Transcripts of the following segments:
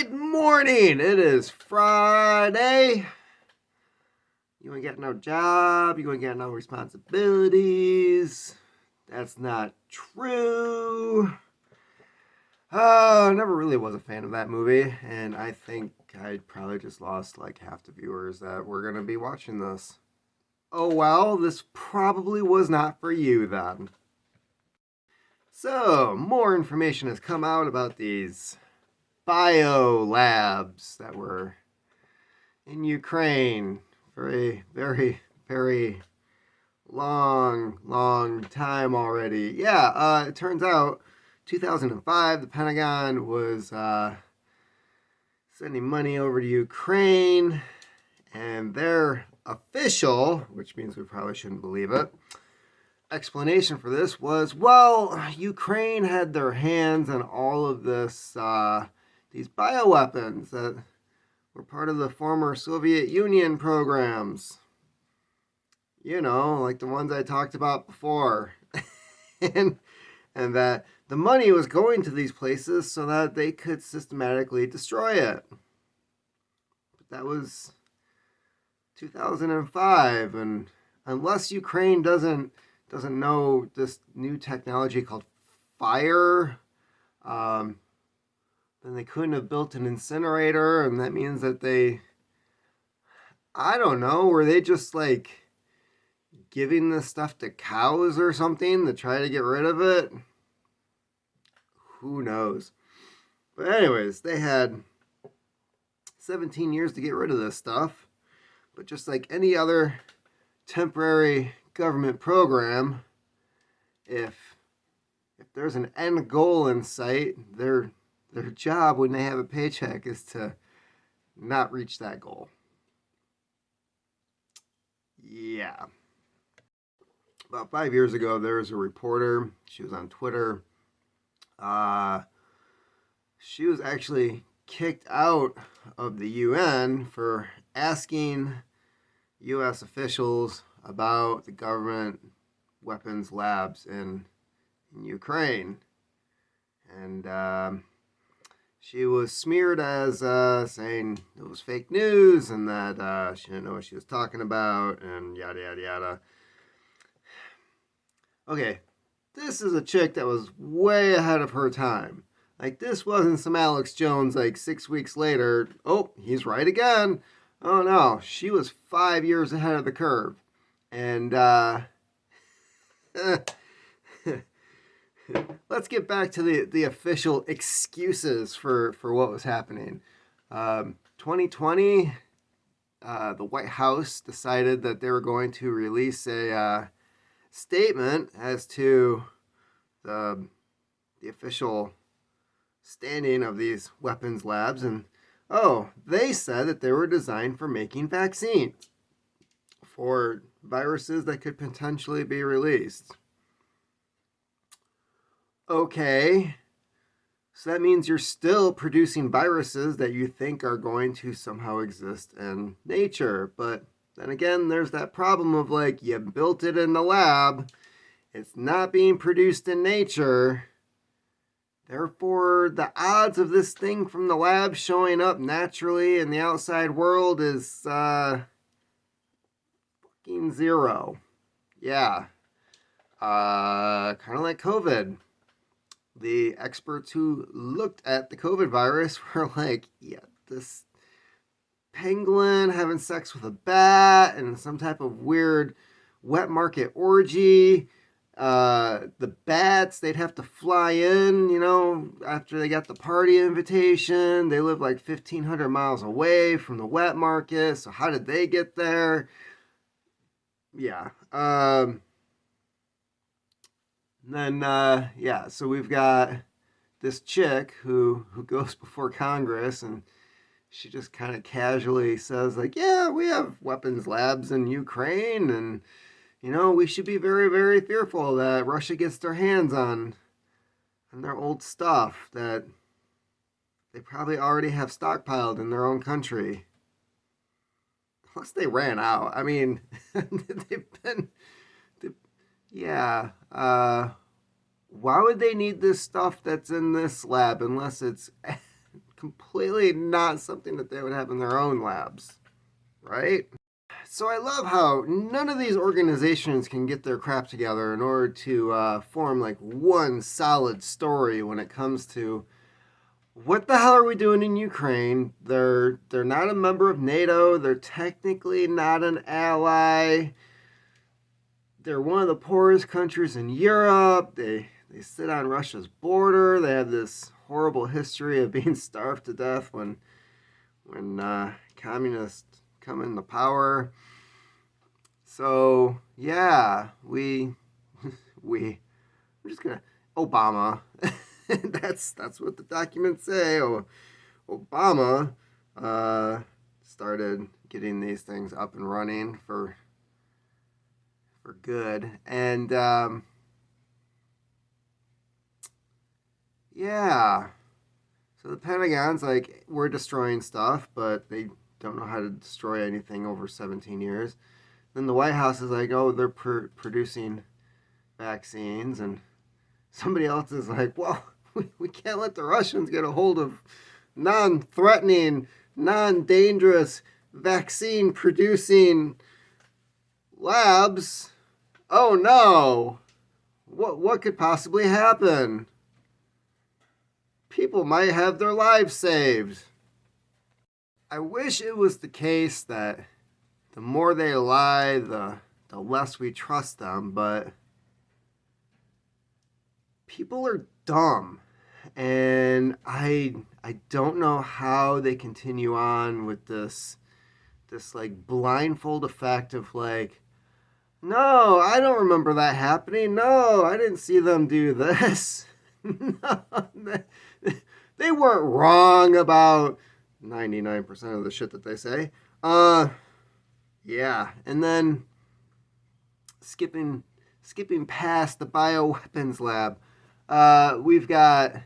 Good morning. It is Friday. You ain't got no job. You ain't got no responsibilities. That's not true. Never really was a fan of that movie, and I think I probably just lost like half the viewers that were going to be watching this. Oh well, this probably was not for you then. So, more information has come out about these bio labs that were in Ukraine for a very, very long time already. Yeah, it turns out 2005, the Pentagon was sending money over to Ukraine, and their official, which means we probably shouldn't believe it, explanation for this was, well, Ukraine had their hands on all of this, these bioweapons that were part of the former Soviet Union programs. You know, like the ones I talked about before. and that the money was going to these places so that they could systematically destroy it. But that was 2005, and unless Ukraine doesn't know this new technology called fire, then they couldn't have built an incinerator, and that means that I don't know, were they just like giving this stuff to cows or something to try to get rid of it? Who knows? But anyways, they had 17 years to get rid of this stuff. But just like any other temporary government program, if there's an end goal in sight, their job when they have a paycheck is to not reach that goal. Yeah. About 5 years ago, there was a reporter. She was on Twitter. She was actually kicked out of the UN for asking U.S. officials about the government weapons labs in Ukraine. And she was smeared as saying it was fake news and that she didn't know what she was talking about and yada, yada, yada. Okay, this is a chick that was way ahead of her time. Like, this wasn't some Alex Jones, like, 6 weeks later. Oh, he's right again. Oh, no. She was 5 years ahead of the curve. And, let's get back to the official excuses for what was happening. 2020, the White House decided that they were going to release a statement as to the official standing of these weapons labs, and they said that they were designed for making vaccines for viruses that could potentially be released. Okay, so that means you're still producing viruses that you think are going to somehow exist in nature, but then again, there's that problem of like, you built it in the lab, it's not being produced in nature. Therefore, the odds of this thing from the lab showing up naturally in the outside world is fucking zero. Yeah. Kind of like COVID. The experts who looked at the COVID virus were like, yeah, this penguin having sex with a bat and some type of weird wet market orgy. The bats, they'd have to fly in, you know, after they got the party invitation. They live like 1,500 miles away from the wet market. So how did they get there? Yeah. So we've got this chick who goes before Congress, and she just kind of casually says like, yeah, we have weapons labs in Ukraine, and you know, we should be very, very fearful that Russia gets their hands on their old stuff that they probably already have stockpiled in their own country. Unless they ran out. I mean, they've been, yeah. Why would they need this stuff that's in this lab unless it's completely not something that they would have in their own labs, right? So I love how none of these organizations can get their crap together in order to form like one solid story when it comes to what the hell are we doing in Ukraine? They're not a member of NATO. They're technically not an ally. They're one of the poorest countries in Europe. They sit on Russia's border. They have this horrible history of being starved to death when communists come into power. So yeah, we're just gonna Obama. that's what the documents say. Obama started getting these things up and running for good, and yeah. So the Pentagon's like, we're destroying stuff, but they don't know how to destroy anything over 17 years. Then the White House is like, oh, they're producing vaccines, and somebody else is like, well, we can't let the Russians get a hold of non-threatening, non-dangerous vaccine-producing labs. Oh no! What could possibly happen? People might have their lives saved. I wish it was the case that the more they lie, the less we trust them, but people are dumb. And I don't know how they continue on with this like blindfold effect of like, no, I don't remember that happening. No, I didn't see them do this. No, they weren't wrong about 99% of the shit that they say. Yeah, and then skipping past the bioweapons lab, we've got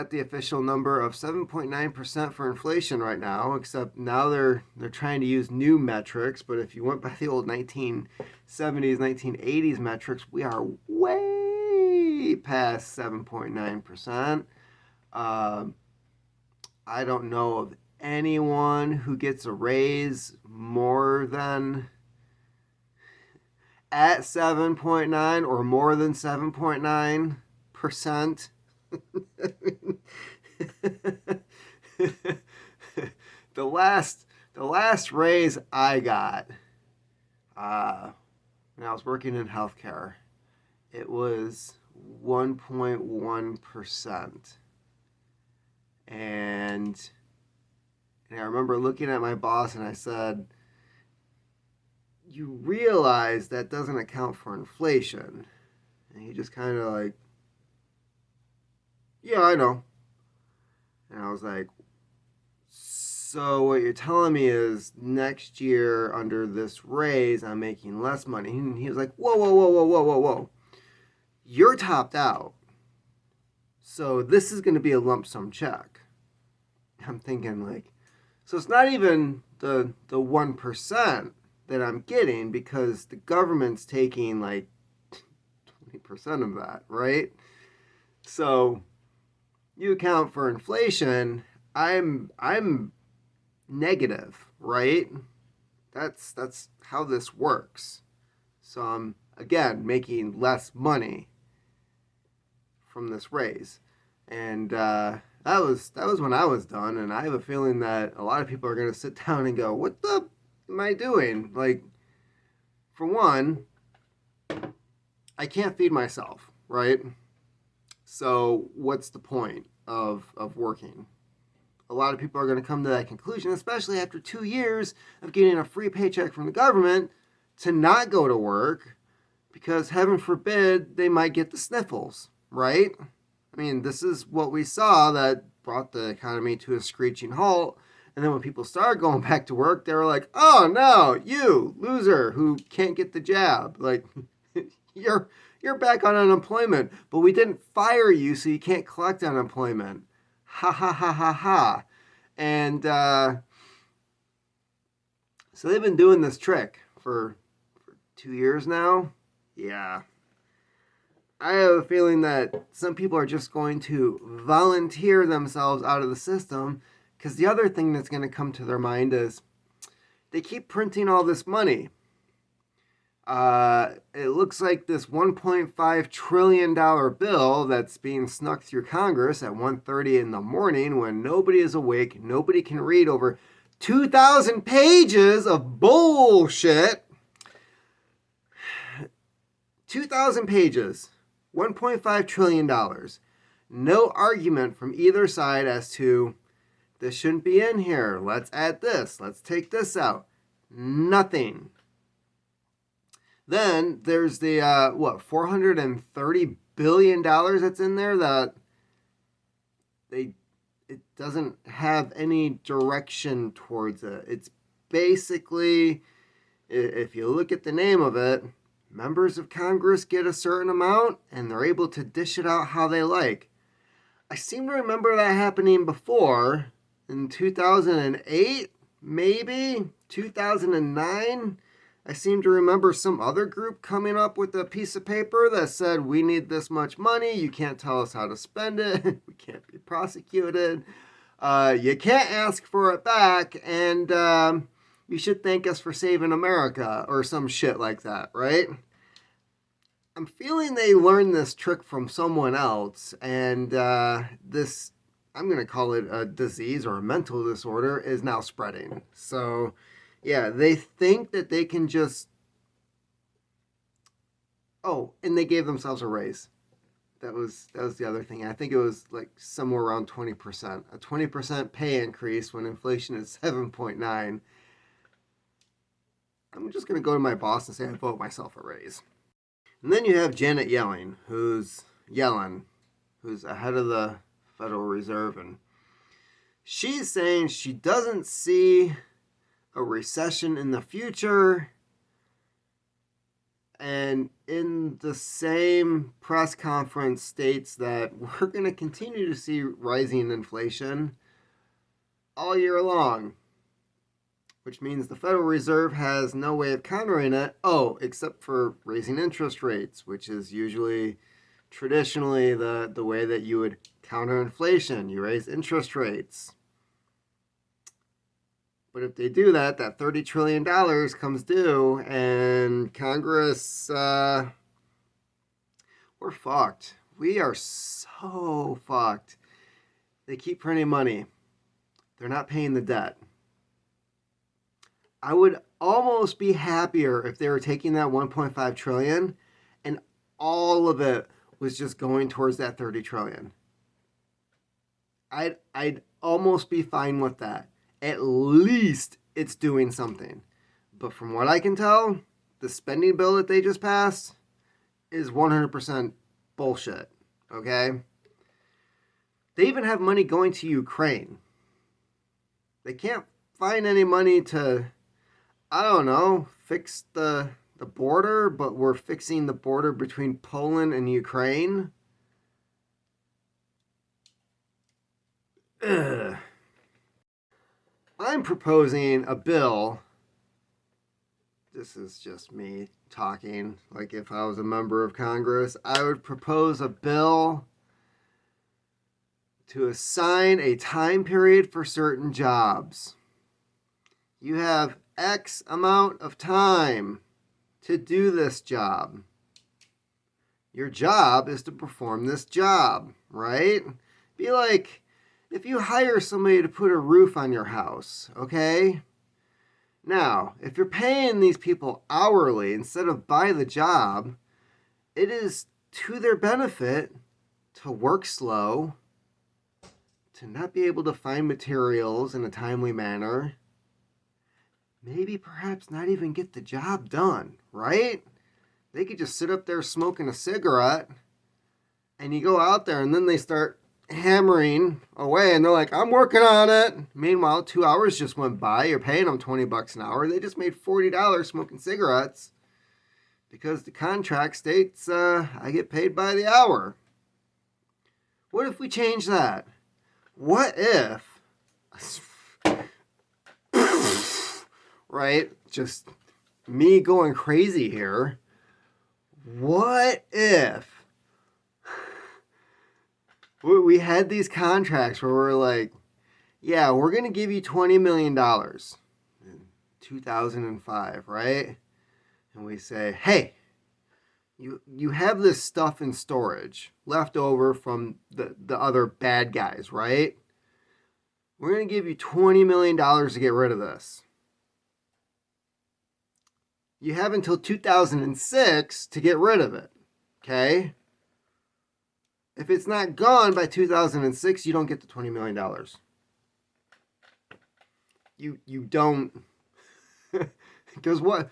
the official number of 7.9% for inflation right now, except now they're trying to use new metrics. But if you went by the old 1970s, 1980s metrics, we are way past 7.9%. I don't know of anyone who gets a raise more than at 7.9 or more than 7.9%. the last raise I got when I was working in healthcare, it was 1.1%. And I remember looking at my boss and I said, you realize that doesn't account for inflation. And he just kind of like, yeah, I know. And I was like, so what you're telling me is next year under this raise, I'm making less money. And he was like, whoa. You're topped out. So this is going to be a lump sum check. I'm thinking like, so it's not even the 1% that I'm getting because the government's taking like 20% of that, right? So you account for inflation, I'm negative, right? That's how this works. So I'm again making less money from this raise, and that was when I was done. And I have a feeling that a lot of people are going to sit down and go, "What the am I doing?" Like, for one, I can't feed myself, right? So what's the point of working? A lot of people are going to come to that conclusion, especially after 2 years of getting a free paycheck from the government, to not go to work because, heaven forbid, they might get the sniffles, right? I mean, this is what we saw that brought the economy to a screeching halt. And then when people started going back to work, they were like, oh no, you loser who can't get the jab. Like, you're back on unemployment, but we didn't fire you so you can't collect unemployment. Ha ha ha ha ha. And so they've been doing this trick for 2 years now. Yeah. I have a feeling that some people are just going to volunteer themselves out of the system, because the other thing that's going to come to their mind is they keep printing all this money. It looks like this $1.5 trillion bill that's being snuck through Congress at 1:30 in the morning when nobody is awake, nobody can read over 2,000 pages of bullshit. 2,000 pages, $1.5 trillion. No argument from either side as to this shouldn't be in here. Let's add this. Let's take this out. Nothing. Then there's the, $430 billion that's in there that it doesn't have any direction towards it. It's basically, if you look at the name of it, members of Congress get a certain amount and they're able to dish it out how they like. I seem to remember that happening before in 2008, maybe 2009. I seem to remember some other group coming up with a piece of paper that said, we need this much money. You can't tell us how to spend it. We can't be prosecuted. You can't ask for it back. And you should thank us for saving America or some shit like that, right? I'm feeling they learned this trick from someone else. And this, I'm going to call it a disease or a mental disorder, is now spreading. So yeah, they think that they can just... Oh, and they gave themselves a raise. That was the other thing. I think it was like somewhere around 20%. A 20% pay increase when inflation is 7.9. I'm just going to go to my boss and say I vote myself a raise. And then you have Janet Yellen, who's ahead of the Federal Reserve, and she's saying she doesn't see a recession in the future, and in the same press conference states that we're going to continue to see rising inflation all year long, which means the Federal Reserve has no way of countering it, except for raising interest rates, which is usually traditionally the way that you would counter inflation. You raise interest rates. But if they do that, that $30 trillion comes due, and Congress, we're fucked. We are so fucked. They keep printing money. They're not paying the debt. I would almost be happier if they were taking that $1.5 trillion and all of it was just going towards that $30 trillion. I'd almost be fine with that. At least it's doing something. But from what I can tell, the spending bill that they just passed is 100% bullshit. Okay? They even have money going to Ukraine. They can't find any money to, I don't know, fix the border, but we're fixing the border between Poland and Ukraine. Ugh. I'm proposing a bill. This is just me talking. Like if I was a member of Congress, I would propose a bill to assign a time period for certain jobs. You have X amount of time to do this job. Your job is to perform this job, right? Be like, if you hire somebody to put a roof on your house, okay? Now, if you're paying these people hourly instead of by the job, it is to their benefit to work slow, to not be able to find materials in a timely manner, maybe perhaps not even get the job done, right? They could just sit up there smoking a cigarette, and you go out there and then they start hammering away and they're like, I'm working on it. Meanwhile, 2 hours just went by. You're paying them $20 an hour. They just made $40 smoking cigarettes because the contract states I get paid by the hour. What if we change that? What if, right, just me going crazy here, what if We had these contracts where we're like, yeah, we're going to give you $20 million in 2005, right? And we say, hey, you have this stuff in storage left over from the other bad guys, right? We're going to give you $20 million to get rid of this. You have until 2006 to get rid of it, okay? If it's not gone by 2006, you don't get the $20 million. You don't, because what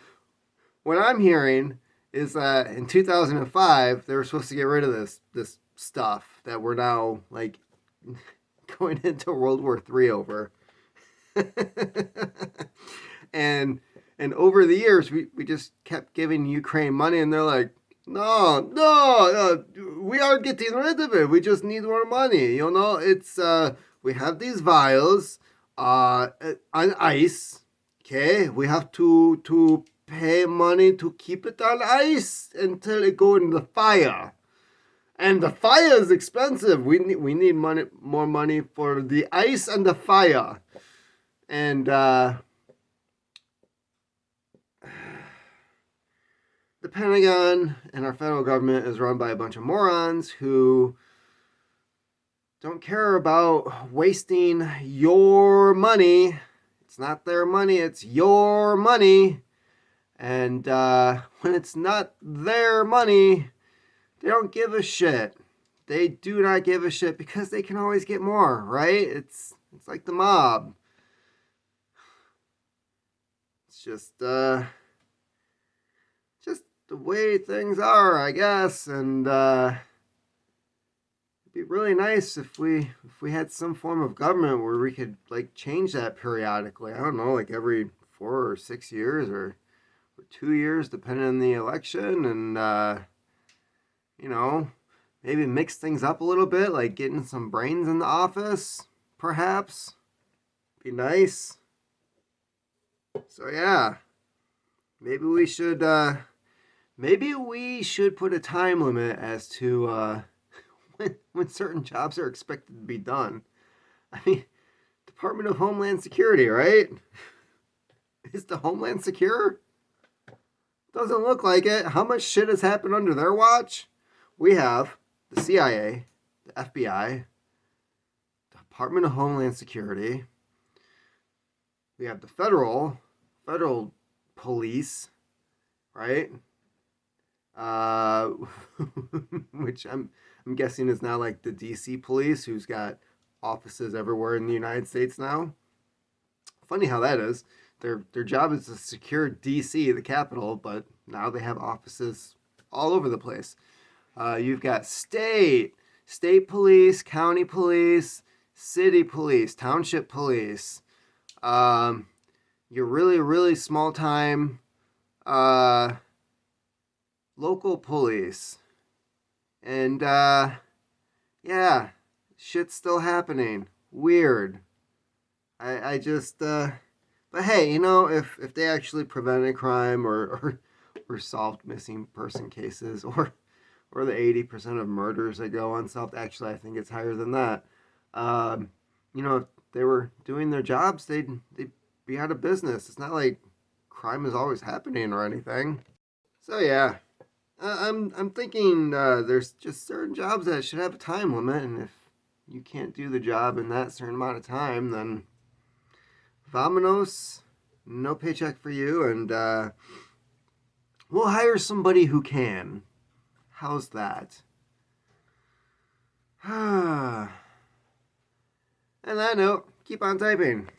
I'm hearing is that in 2005 they were supposed to get rid of this stuff that we're now like going into World War III over. and over the years we just kept giving Ukraine money, and they're like, no, we are getting rid of it. We just need more money. You know, it's we have these vials on ice. Okay, we have to pay money to keep it on ice until it go in the fire. And the fire is expensive. We need more money for the ice and the fire. And the Pentagon and our federal government is run by a bunch of morons who don't care about wasting your money. It's not their money, it's your money. And when it's not their money, they don't give a shit. They do not give a shit because they can always get more, right? It's like the mob. It's just the way things are, I guess. And it'd be really nice if we had some form of government where we could like change that periodically. I don't know, like every 4 or 6 years or 2 years, depending on the election, and you know, maybe mix things up a little bit, like getting some brains in the office, perhaps. Be nice. So yeah, maybe we should put a time limit as to when certain jobs are expected to be done. I mean, Department of Homeland Security, right? Is the Homeland secure? Doesn't look like it. How much shit has happened under their watch? We have the CIA, the FBI, the Department of Homeland Security. We have the federal police, right? Which I'm guessing is now like the DC police, who's got offices everywhere in the United States now. Funny how that is. Their job is to secure DC, the capital, but now they have offices all over the place. You've got state police, county police, city police, township police. Your really, really small time local police. And yeah, shit's still happening. Weird. I just but hey, you know, if they actually prevented crime or solved missing person cases or the 80% of murders that go unsolved, actually I think it's higher than that. You know, if they were doing their jobs, they'd be out of business. It's not like crime is always happening or anything. So yeah, I'm thinking there's just certain jobs that should have a time limit, and if you can't do the job in that certain amount of time, then vamonos, no paycheck for you, and we'll hire somebody who can. How's that? And that note, keep on typing.